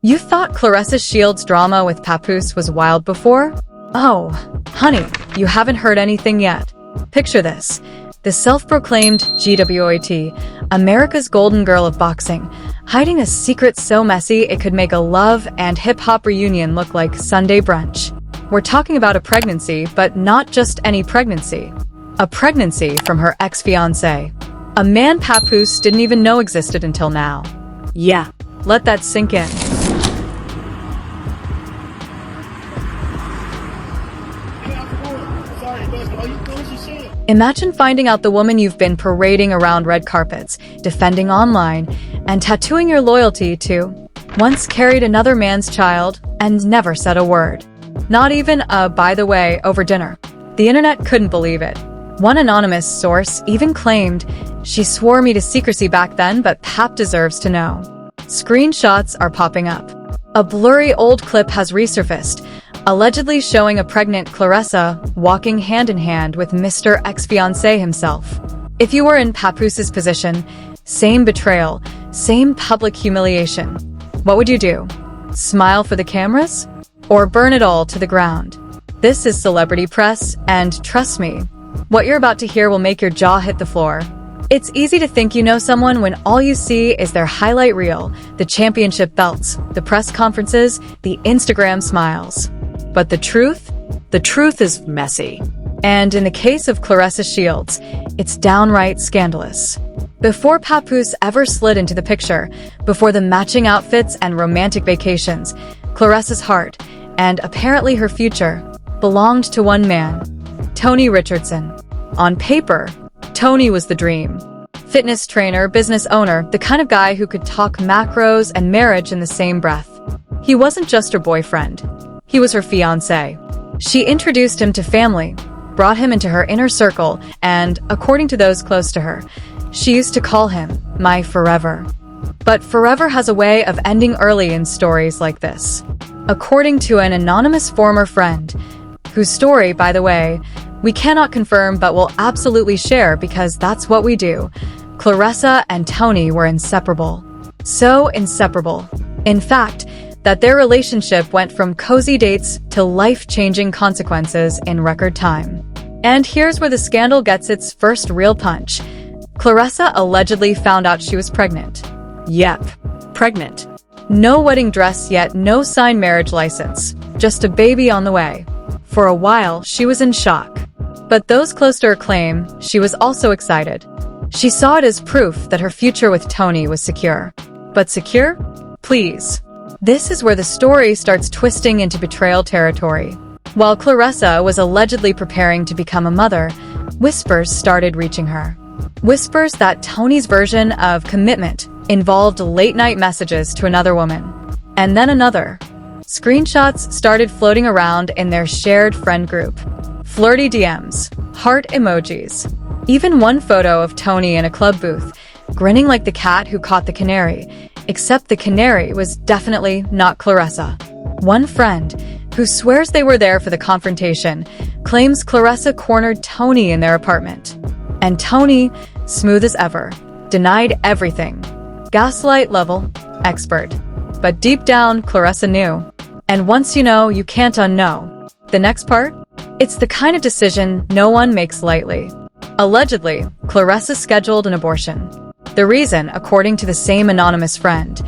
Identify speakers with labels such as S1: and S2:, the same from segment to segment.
S1: You thought Claressa Shields' drama with Papoose was wild before? Oh, honey, you haven't heard anything yet. Picture this. The self-proclaimed GWOT, America's golden girl of boxing, hiding a secret so messy it could make a love and hip-hop reunion look like Sunday brunch. We're talking about a pregnancy, but not just any pregnancy. A pregnancy from her ex-fiancé. A man Papoose didn't even know existed until now. Yeah, let that sink in. Imagine finding out the woman you've been parading around red carpets, defending online, and tattooing your loyalty to, once carried another man's child and never said a word. Not even a by the way over dinner. The internet couldn't believe it. One anonymous source even claimed, "She swore me to secrecy back then, but Pap deserves to know." Screenshots are popping up. A blurry old clip has resurfaced, allegedly showing a pregnant Claressa walking hand-in-hand with Mr. Ex-Fiancé himself. If you were in Papoose's position, same betrayal, same public humiliation. What would you do? Smile for the cameras? Or burn it all to the ground? This is Celebrity Press, and trust me, what you're about to hear will make your jaw hit the floor. It's easy to think you know someone when all you see is their highlight reel, the championship belts, the press conferences, the Instagram smiles. But the truth is messy. And in the case of Claressa Shields, it's downright scandalous. Before Papoose ever slid into the picture, before the matching outfits and romantic vacations, Claressa's heart, and apparently her future, belonged to one man, Tony Richardson. On paper, Tony was the dream. Fitness trainer, business owner, the kind of guy who could talk macros and marriage in the same breath. He wasn't just her boyfriend. He was her fiancé. She introduced him to family, brought him into her inner circle, and, according to those close to her, she used to call him my forever. But forever has a way of ending early in stories like this. According to an anonymous former friend, whose story, by the way, we cannot confirm but will absolutely share because that's what we do, Claressa and Tony were inseparable. So inseparable, in fact, that their relationship went from cozy dates to life-changing consequences in record time. And here's where the scandal gets its first real punch. Claressa allegedly found out she was pregnant. Yep, pregnant. No wedding dress yet, no signed marriage license. Just a baby on the way. For a while, she was in shock. But those close to her claim she was also excited. She saw it as proof that her future with Tony was secure. But secure? Please. This is where the story starts twisting into betrayal territory. While Claressa was allegedly preparing to become a mother, whispers started reaching her. Whispers that Tony's version of commitment involved late-night messages to another woman. And then another. Screenshots started floating around in their shared friend group. Flirty DMs, heart emojis. Even one photo of Tony in a club booth, grinning like the cat who caught the canary. Except the canary was definitely not Claressa. One friend, who swears they were there for the confrontation, claims Claressa cornered Tony in their apartment. And Tony, smooth as ever, denied everything. Gaslight level, expert. But deep down, Claressa knew. And once you know, you can't unknow. The next part? It's the kind of decision no one makes lightly. Allegedly, Claressa scheduled an abortion. The reason, according to the same anonymous friend,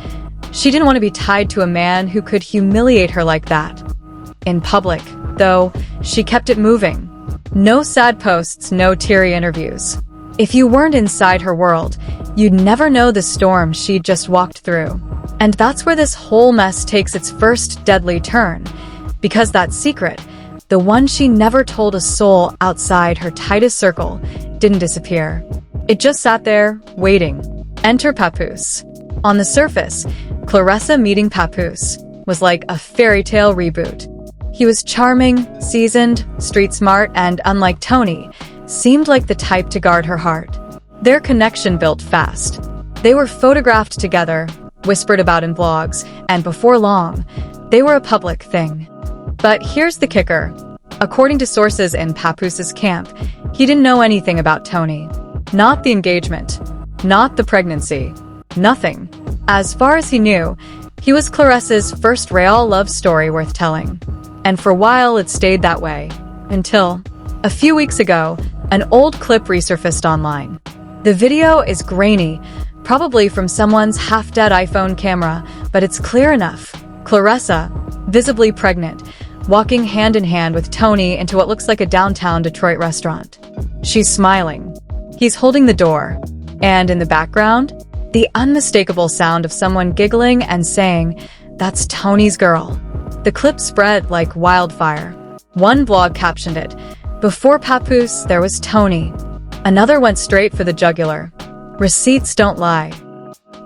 S1: she didn't want to be tied to a man who could humiliate her like that. In public, though, she kept it moving. No sad posts, no teary interviews. If you weren't inside her world, you'd never know the storm she'd just walked through. And that's where this whole mess takes its first deadly turn. Because that secret, the one she never told a soul outside her tightest circle, didn't disappear. It just sat there, waiting. Enter Papoose. On the surface, Claressa meeting Papoose was like a fairy tale reboot. He was charming, seasoned, street smart, and unlike Tony, seemed like the type to guard her heart. Their connection built fast. They were photographed together, whispered about in vlogs, and before long, they were a public thing. But here's the kicker. According to sources in Papoose's camp, he didn't know anything about Tony. Not the engagement. Not the pregnancy. Nothing. As far as he knew, He was Claressa's first real love story worth telling. And for a while, it stayed that way. Until, a few weeks ago, an old clip resurfaced online. The video is grainy, probably from someone's half-dead iPhone camera, but it's clear enough. Claressa, visibly pregnant, walking hand in hand with Tony into what looks like a downtown Detroit restaurant. She's smiling. He's holding the door. And in the background, the unmistakable sound of someone giggling and saying, "That's Tony's girl." The clip spread like wildfire. One blog captioned it, "Before Papoose, there was Tony." Another went straight for the jugular. Receipts don't lie.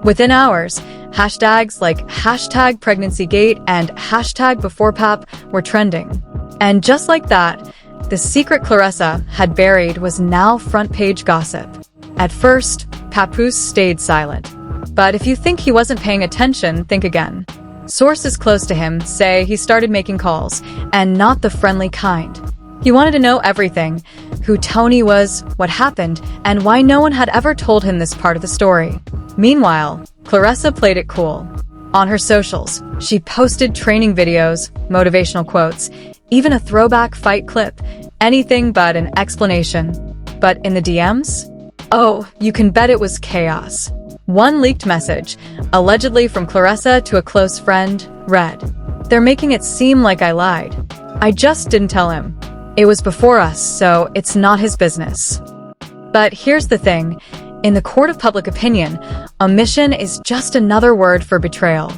S1: Within hours, hashtags like #PregnancyGate and #BeforePap were trending. And just like that, the secret Claressa had buried was now front-page gossip. At first, Papoose stayed silent. But if you think he wasn't paying attention, think again. Sources close to him say he started making calls, and not the friendly kind. He wanted to know everything: who Tony was, what happened, and why no one had ever told him this part of the story. Meanwhile, Claressa played it cool. On her socials, she posted training videos, motivational quotes, even a throwback fight clip, anything but an explanation. But in the DMs? Oh, you can bet it was chaos. One leaked message, allegedly from Claressa to a close friend, read, "They're making it seem like I lied. I just didn't tell him. It was before us, so it's not his business." But here's the thing. In the court of public opinion, omission is just another word for betrayal.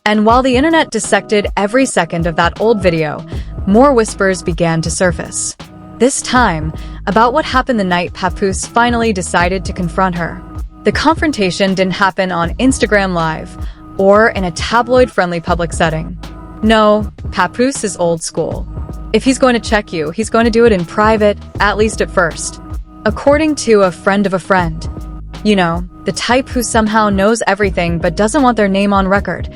S1: And while the internet dissected every second of that old video, more whispers began to surface. This time, about what happened the night Papoose finally decided to confront her. The confrontation didn't happen on Instagram Live or in a tabloid-friendly public setting. No, Papoose is old school. If he's going to check you, he's going to do it in private, at least at first. According to a friend of a friend. You know, the type who somehow knows everything but doesn't want their name on record.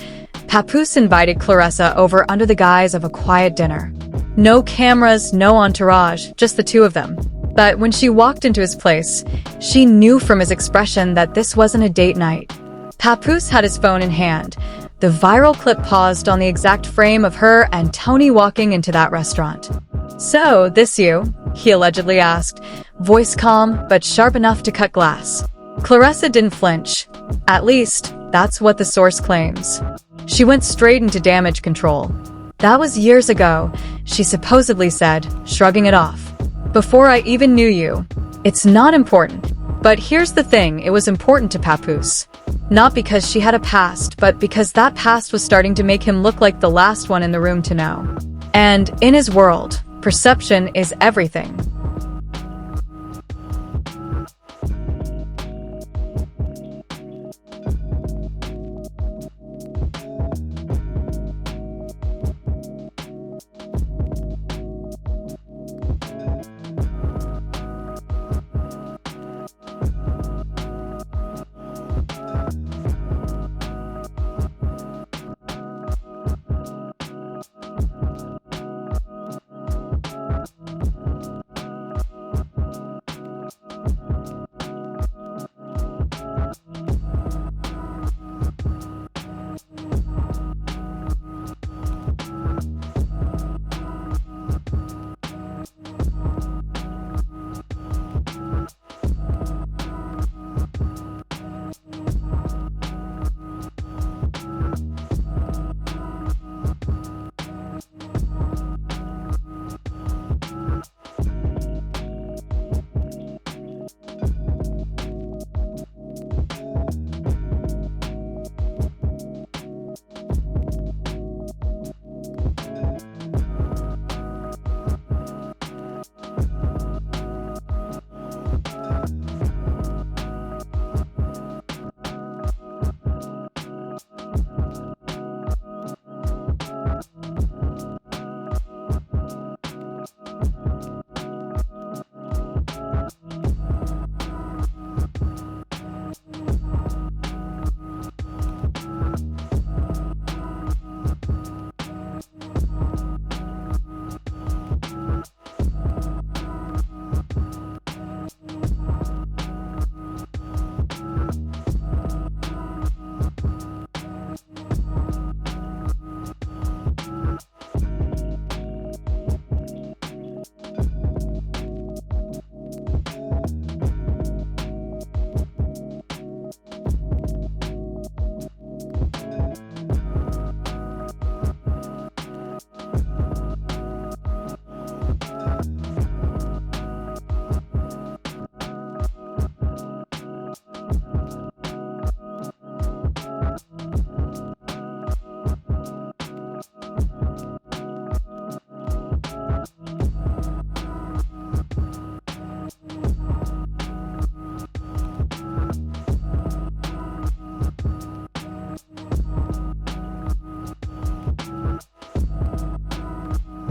S1: Papoose invited Claressa over under the guise of a quiet dinner. No cameras, no entourage, just the two of them. But when she walked into his place, she knew from his expression that this wasn't a date night. Papoose had his phone in hand. The viral clip paused on the exact frame of her and Tony walking into that restaurant. "So, this you?" he allegedly asked, voice calm but sharp enough to cut glass. Claressa didn't flinch. At least, that's what the source claims. She went straight into damage control. "That was years ago," she supposedly said, shrugging it off. "Before I even knew you. It's not important." But here's the thing, it was important to Papoose. Not because she had a past, but because that past was starting to make him look like the last one in the room to know. And in his world, perception is everything.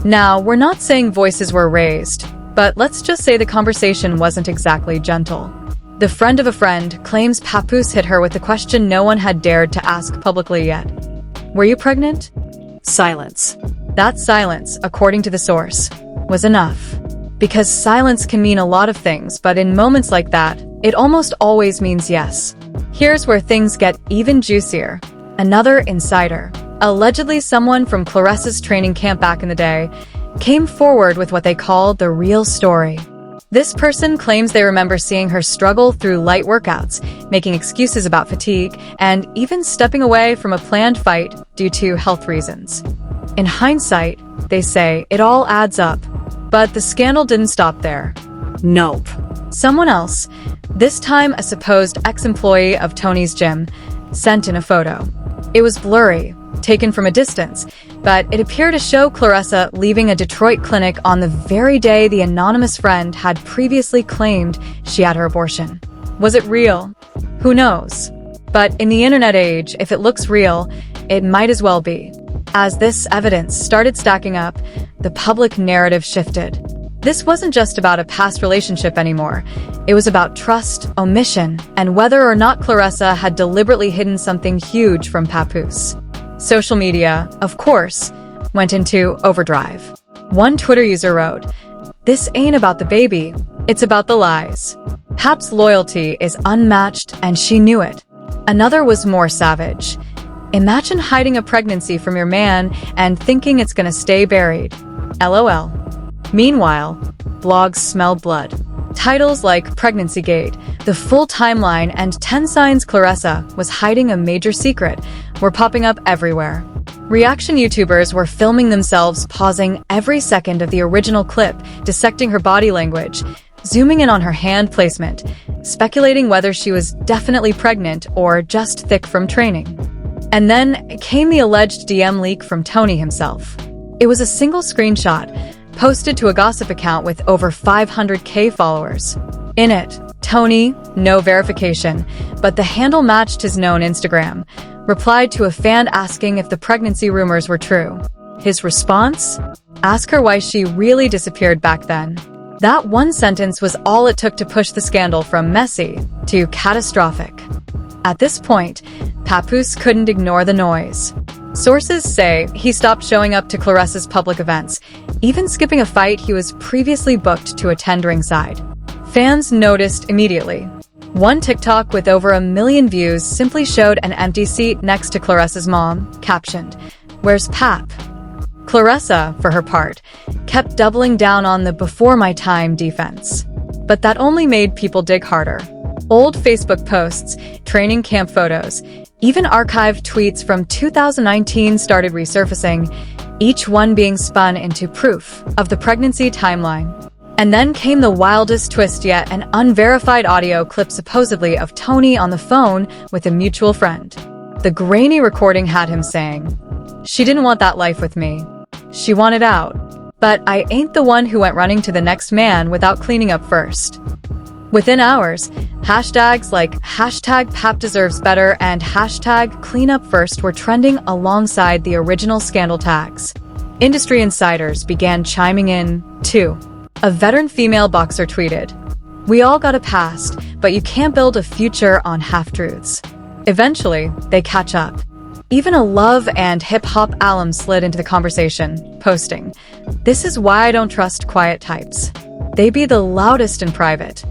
S1: Now, we're not saying voices were raised, but let's just say the conversation wasn't exactly gentle. The friend of a friend claims Papoose hit her with the question no one had dared to ask publicly yet. Were you pregnant? Silence. That silence, according to the source, was enough. Because silence can mean a lot of things, but in moments like that, it almost always means yes. Here's where things get even juicier. Another insider, allegedly someone from Claressa's training camp back in the day, came forward with what they call the real story. This person claims they remember seeing her struggle through light workouts, making excuses about fatigue, and even stepping away from a planned fight due to health reasons. In hindsight, they say it all adds up. But the scandal didn't stop there. Nope. Someone else, this time a supposed ex-employee of Tony's gym, sent in a photo. It was blurry, taken from a distance, but it appeared to show Claressa leaving a Detroit clinic on the very day the anonymous friend had previously claimed she had her abortion. Was it real? Who knows? But in the internet age, if it looks real, it might as well be. As this evidence started stacking up, the public narrative shifted. This wasn't just about a past relationship anymore. It was about trust, omission, and whether or not Claressa had deliberately hidden something huge from Papoose. Social media, of course, went into overdrive. One Twitter user wrote, "This ain't about the baby, it's about the lies. Pap's loyalty is unmatched and she knew it." Another was more savage. "Imagine hiding a pregnancy from your man and thinking it's gonna stay buried. LOL. Meanwhile, blogs smelled blood. Titles like Pregnancy Gate, the full timeline, and 10 signs Claressa was hiding a major secret were popping up everywhere. Reaction YouTubers were filming themselves pausing every second of the original clip, dissecting her body language, zooming in on her hand placement, speculating whether she was definitely pregnant or just thick from training. And then came the alleged DM leak from Tony himself. It was a single screenshot, posted to a gossip account with over 500K followers. In it, Tony, no verification, but the handle matched his known Instagram, replied to a fan asking if the pregnancy rumors were true. His response? Ask her why she really disappeared back then. That one sentence was all it took to push the scandal from messy to catastrophic. At this point, Papoose couldn't ignore the noise. Sources say he stopped showing up to Claressa's public events, even skipping a fight he was previously booked to attend ringside. Fans noticed immediately. One TikTok with over 1 million views simply showed an empty seat next to Claressa's mom, captioned, "Where's Pap?" Claressa, for her part, kept doubling down on the before my time defense. But that only made people dig harder. Old Facebook posts, training camp photos, even archived tweets from 2019 started resurfacing, each one being spun into proof of the pregnancy timeline. And then came the wildest twist yet, an unverified audio clip supposedly of Tony on the phone with a mutual friend. The grainy recording had him saying, "She didn't want that life with me. She wanted out. But I ain't the one who went running to the next man without cleaning up first." Within hours, hashtags like #PapDeservesBetter and #CleanUpFirst were trending alongside the original scandal tags. Industry insiders began chiming in, too. A veteran female boxer tweeted, "We all got a past, but you can't build a future on half-truths." Eventually, they catch up. Even a love and hip-hop alum slid into the conversation, posting, "This is why I don't trust quiet types. They be the loudest in private."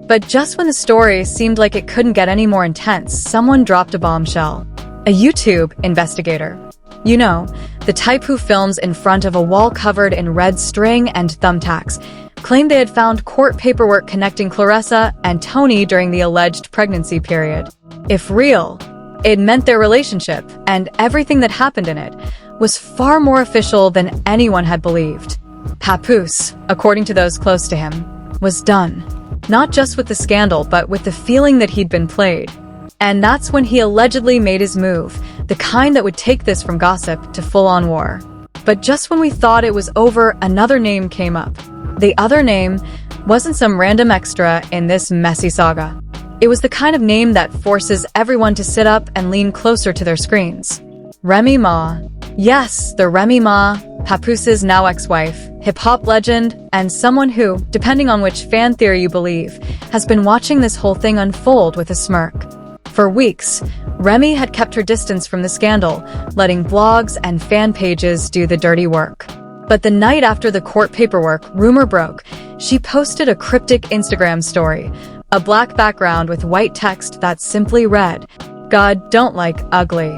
S1: But just when the story seemed like it couldn't get any more intense, someone dropped a bombshell. A YouTube investigator. You know, the type who films in front of a wall covered in red string and thumbtacks, claimed they had found court paperwork connecting Claressa and Tony during the alleged pregnancy period. If real, it meant their relationship, and everything that happened in it, was far more official than anyone had believed. Papoose, according to those close to him, was done. Not just with the scandal, but with the feeling that he'd been played. And that's when he allegedly made his move, the kind that would take this from gossip to full-on war. But just when we thought it was over, another name came up. The other name wasn't some random extra in this messy saga. It was the kind of name that forces everyone to sit up and lean closer to their screens. Remy Ma. Yes, the Remy Ma, Papoose's now ex-wife, hip-hop legend, and someone who, depending on which fan theory you believe, has been watching this whole thing unfold with a smirk. For weeks, Remy had kept her distance from the scandal, letting blogs and fan pages do the dirty work. But the night after the court paperwork rumor broke, she posted a cryptic Instagram story, a black background with white text that simply read, "God don't like ugly."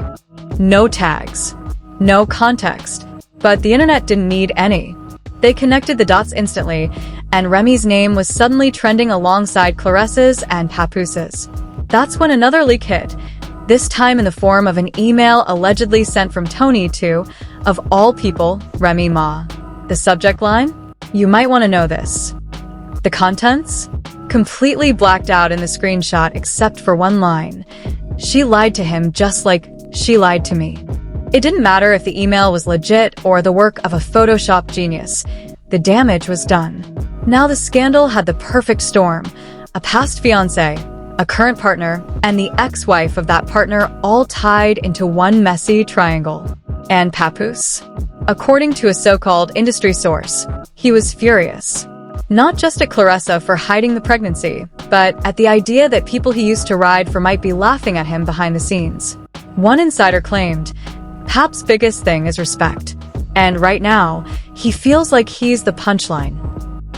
S1: No tags. No context. But the internet didn't need any. They connected the dots instantly, and Remy's name was suddenly trending alongside Claressa's and Papoose's. That's when another leak hit, this time in the form of an email allegedly sent from Tony to, of all people, Remy Ma. The subject line? You might want to know this. The contents? Completely blacked out in the screenshot except for one line. She lied to him just like she lied to me. It didn't matter if the email was legit or the work of a Photoshop genius. The damage was done. Now the scandal had the perfect storm. A past fiancé, a current partner, and the ex-wife of that partner all tied into one messy triangle. And Papoose? According to a so-called industry source, he was furious. Not just at Claressa for hiding the pregnancy, but at the idea that people he used to ride for might be laughing at him behind the scenes. One insider claimed, Pap's biggest thing is respect. And right now, he feels like he's the punchline.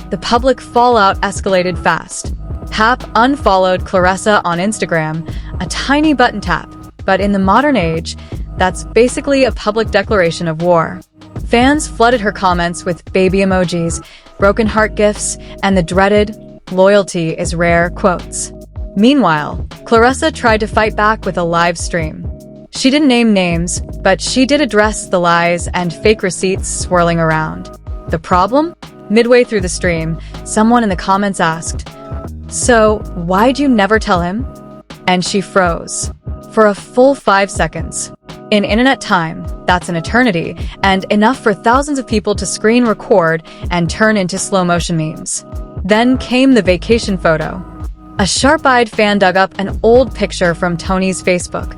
S1: The public fallout escalated fast. Pap unfollowed Claressa on Instagram, a tiny button tap, but in the modern age, that's basically a public declaration of war. Fans flooded her comments with baby emojis, broken heart gifs, and the dreaded, "Loyalty is rare" quotes. Meanwhile, Claressa tried to fight back with a live stream. She didn't name names, but she did address the lies and fake receipts swirling around. The problem? Midway through the stream, someone in the comments asked, "So, why'd you never tell him?" And she froze. For a full 5 seconds. In internet time, that's an eternity, and enough for thousands of people to screen record and turn into slow-motion memes. Then came the vacation photo. A sharp-eyed fan dug up an old picture from Tony's Facebook,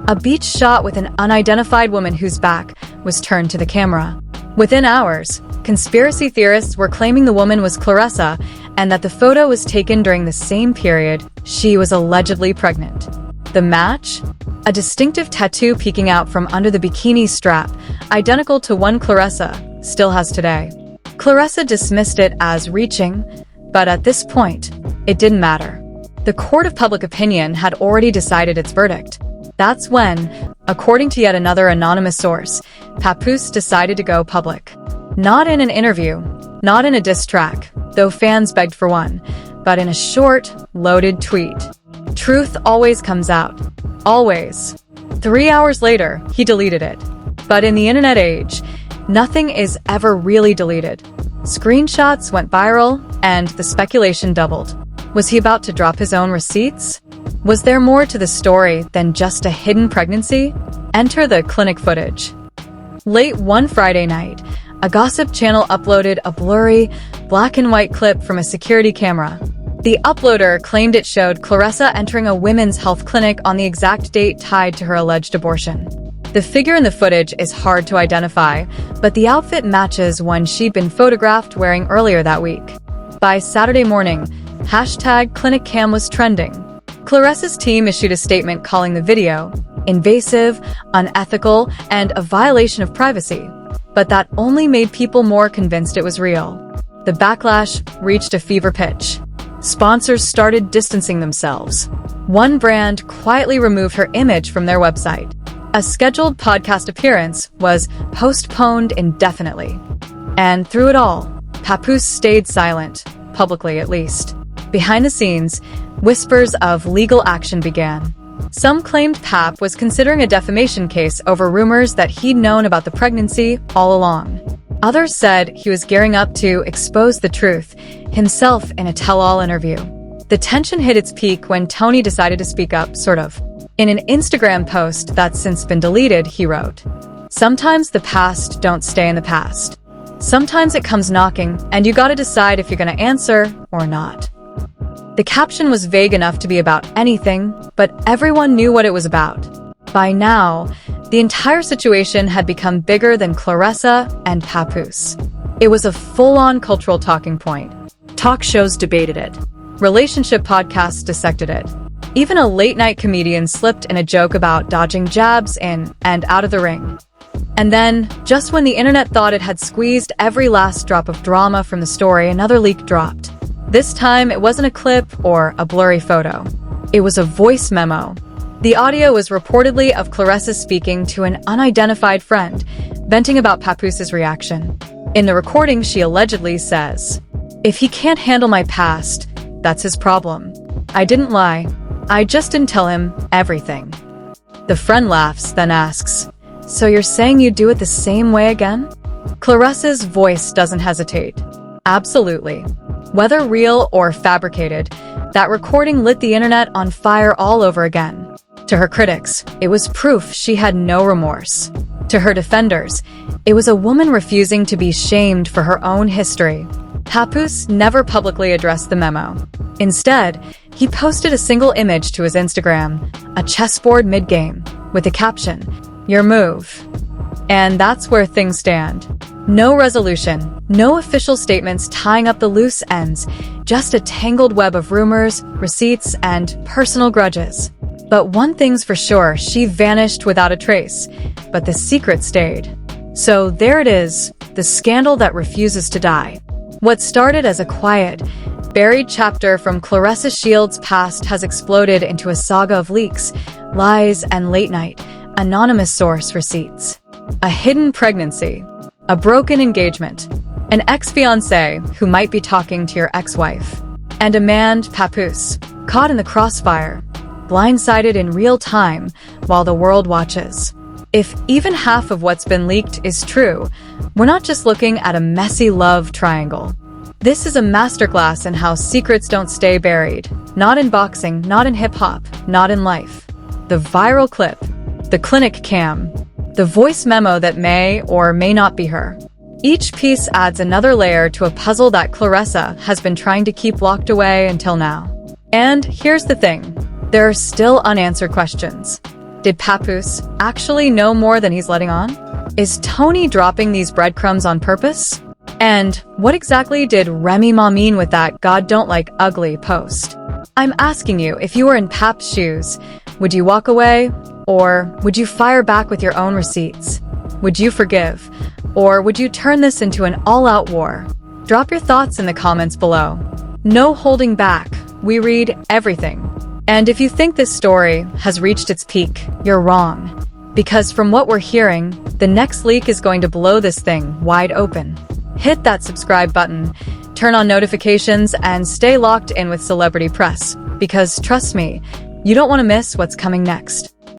S1: a beach shot with an unidentified woman whose back was turned to the camera. Within hours, conspiracy theorists were claiming the woman was Claressa and that the photo was taken during the same period she was allegedly pregnant. The match? A distinctive tattoo peeking out from under the bikini strap, identical to one Claressa still has today. Claressa dismissed it as reaching, but at this point, it didn't matter. The court of public opinion had already decided its verdict. That's when, according to yet another anonymous source, Papoose decided to go public. Not in an interview, not in a diss track, though fans begged for one, but in a short, loaded tweet. Truth always comes out. Always. 3 hours later, he deleted it. But in the internet age, nothing is ever really deleted. Screenshots went viral, and the speculation doubled. Was he about to drop his own receipts? Was there more to the story than just a hidden pregnancy? Enter the clinic footage. Late one Friday night, a gossip channel uploaded a blurry, black and white clip from a security camera. The uploader claimed it showed Claressa entering a women's health clinic on the exact date tied to her alleged abortion. The figure in the footage is hard to identify, but the outfit matches one she'd been photographed wearing earlier that week. By Saturday morning, #ClinicCam was trending. Claressa's team issued a statement calling the video invasive, unethical, and a violation of privacy, but that only made people more convinced it was real. The backlash reached a fever pitch. Sponsors started distancing themselves. One brand quietly removed her image from their website. A scheduled podcast appearance was postponed indefinitely. And through it all, Papoose stayed silent, publicly at least. Behind the scenes, whispers of legal action began. Some claimed Pap was considering a defamation case over rumors that he'd known about the pregnancy all along. Others said he was gearing up to expose the truth, himself in a tell-all interview. The tension hit its peak when Tony decided to speak up, sort of. In an Instagram post that's since been deleted, he wrote, "Sometimes the past don't stay in the past. Sometimes it comes knocking, and you gotta decide if you're gonna answer or not." The caption was vague enough to be about anything, but everyone knew what it was about. By now, The entire situation had become bigger than Claressa and Papoose. It was a full-on cultural talking point. Talk shows debated it. Relationship podcasts dissected it. Even a late-night comedian slipped in a joke about dodging jabs in and out of the ring. And then, just when the internet thought it had squeezed every last drop of drama from the story, another leak dropped. This time, it wasn't a clip or a blurry photo. It was a voice memo. The audio was reportedly of Claressa speaking to an unidentified friend, venting about Papoose's reaction. In the recording, she allegedly says, "If he can't handle my past, that's his problem. I didn't lie. I just didn't tell him everything." The friend laughs, then asks, "So you're saying you'd do it the same way again?" Claressa's voice doesn't hesitate. Absolutely. Whether real or fabricated, that recording lit the internet on fire all over again. To her critics, it was proof she had no remorse. To her defenders, it was a woman refusing to be shamed for her own history. Papoose never publicly addressed the memo. Instead, he posted a single image to his Instagram, a chessboard mid-game, with the caption, "Your move." And that's where things stand. No resolution, no official statements tying up the loose ends, just a tangled web of rumors, receipts, and personal grudges. But one thing's for sure, she vanished without a trace, but the secret stayed. So there it is, the scandal that refuses to die. What started as a quiet, buried chapter from Claressa Shields' past has exploded into a saga of leaks, lies, and late-night, anonymous source receipts. A hidden pregnancy, a broken engagement, an ex-fiancé who might be talking to your ex-wife, and a man, Papoose, caught in the crossfire, blindsided in real time while the world watches. If even half of what's been leaked is true, we're not just looking at a messy love triangle. This is a masterclass in how secrets don't stay buried. Not in boxing, not in hip-hop, not in life. The viral clip, the clinic cam, the voice memo that may or may not be her. Each piece adds another layer to a puzzle that Claressa has been trying to keep locked away until now. And here's the thing. There are still unanswered questions. Did Papoose actually know more than he's letting on? Is Tony dropping these breadcrumbs on purpose? And what exactly did Remy Ma mean with that "God don't like ugly" post? I'm asking you, if you were in Pap's shoes, would you walk away? Or would you fire back with your own receipts? Would you forgive? Or would you turn this into an all-out war? Drop your thoughts in the comments below. No holding back. We read everything. And if you think this story has reached its peak, you're wrong. Because from what we're hearing, the next leak is going to blow this thing wide open. Hit that subscribe button, turn on notifications, and stay locked in with Celebrity Press. Because trust me, you don't want to miss what's coming next.